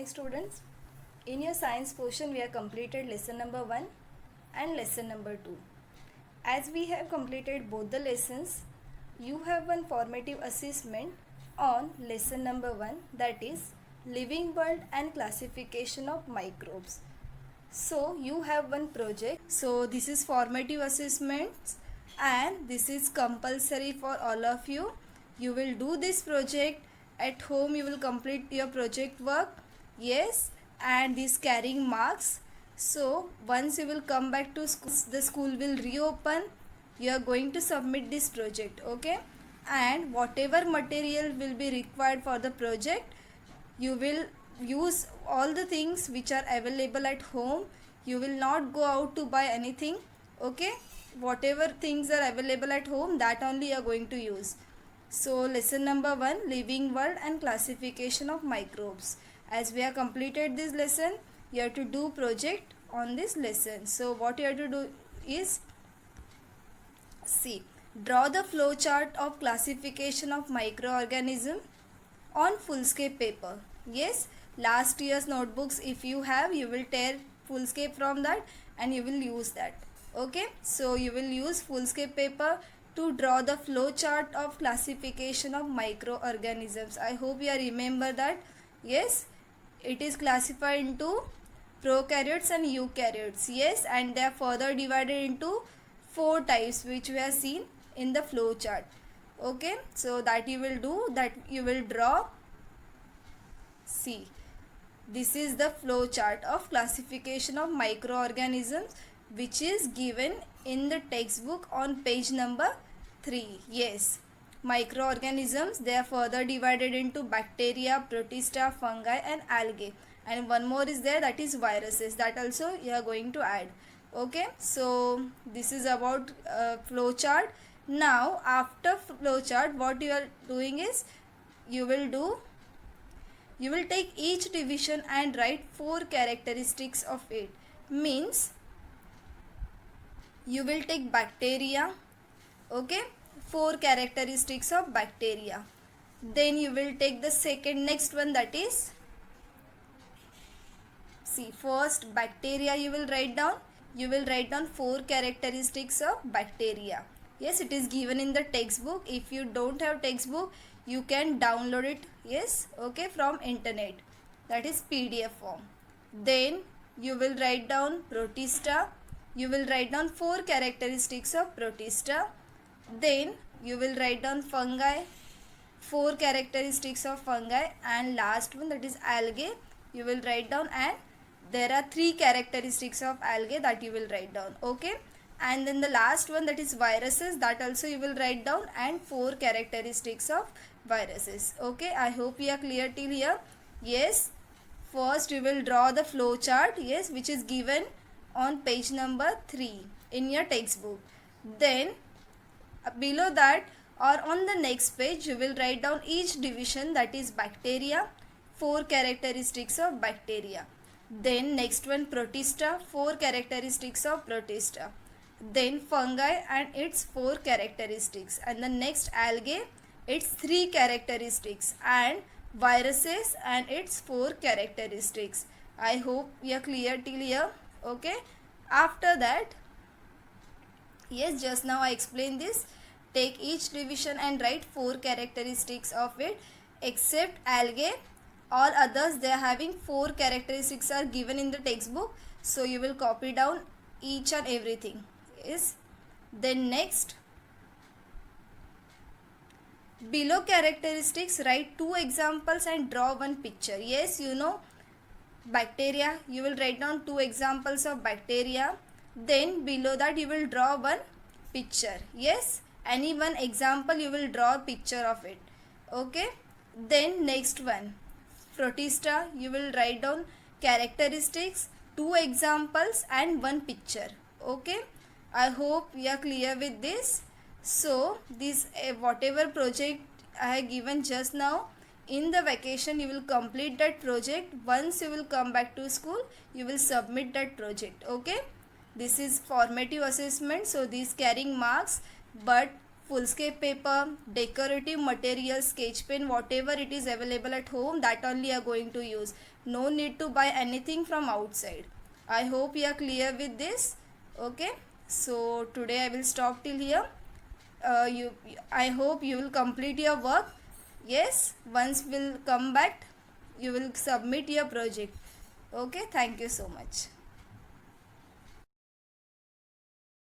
morning students. In your science portion we have completed lesson number 1 and lesson number 2. As we have completed both the lessons, you have one formative assessment on lesson number 1, that is living world and classification of microbes. So you have one project. So this is formative assessments and this is compulsory for all of you. You will do this project at home. You will complete your project work. Yes, and this carrying marks. So once you will come back to school, the school will reopen. You are going to submit this project, okay? And whatever material will be required for the project, you will use all the things which are available at home. You will not go out to buy anything, okay? Whatever things are available at home, that only you are going to use. So lesson number 1, living world and classification of microbes. As we have completed this lesson, you have to do project on this lesson. So what you have to do is, see, draw the flow chart of classification of microorganism on fullscape paper. Yes, last year's notebooks if you have, you will tear fullscape from that and you will use that. Okay, so you will use fullscape paper to draw the flow chart of classification of microorganisms. I hope you remember that. Yes, it is classified into prokaryotes and eukaryotes. Yes, and they are further divided into 4 types which we have seen in the flow chart. Okay, so that you will do, that you will draw. See, this is the flow chart of classification of microorganisms which is given in the textbook on page number 3. Yes, microorganisms, they are further divided into bacteria, protista, fungi and algae, and one more is there, that is viruses. That also you are going to add. Okay, so this is about flow chart. Now after flow chart, what you are doing is, you will take each division and write 4 characteristics of it. Means you will take bacteria, okay, 4 characteristics of bacteria. Then you will take the next one, that is, see, first bacteria you will write down. You will write down 4 characteristics of bacteria. Yes, it is given in the textbook. If you don't have textbook, you can download it. Yes, okay, from internet, that is PDF form. Then you will write down protista. You will write down 4 characteristics of protista. Then you will write down fungi, 4 characteristics of fungi, and last one, that is algae, you will write down, and there are 3 characteristics of algae that you will write down. Okay, and then the last one, that is viruses, that also you will write down, and 4 characteristics of viruses. Okay, I hope you are clear till here. Yes, first you will draw the flow chart, yes, which is given on page number 3 in your textbook. Then below that or on the next page, you will write down each division, that is bacteria, 4 characteristics of bacteria. Then next one, protista, 4 characteristics of protista. Then fungi and its 4 characteristics, and the next algae, its 3 characteristics, and viruses and its 4 characteristics. I hope we are clear till here. Okay, after that, yes, just now I explained this. Take each division and write 4 characteristics of it, except algae. All others, they are having 4 characteristics are given in the textbook. So you will copy down each and everything. Yes. Then next, below characteristics, write 2 examples and draw 1 picture. Yes, you know, bacteria, you will write down 2 examples of bacteria. Then below that you will draw 1 picture. Yes, any one example you will draw a picture of it. Okay, then next one, protista, you will write down characteristics, 2 examples and 1 picture. Okay, I hope we are clear with this. So this whatever project I have given just now, in the vacation you will complete that project. Once you will come back to school, you will submit that project. Okay, this is formative assessment, so these carrying marks, but foolscape paper, decorative material, sketch pen, whatever it is available at home, that only you are going to use. No need to buy anything from outside. I hope you are clear with this. Okay, so today I will stop till here. I hope you will complete your work. Yes, once we'll come back, you will submit your project. Okay, thank you so much.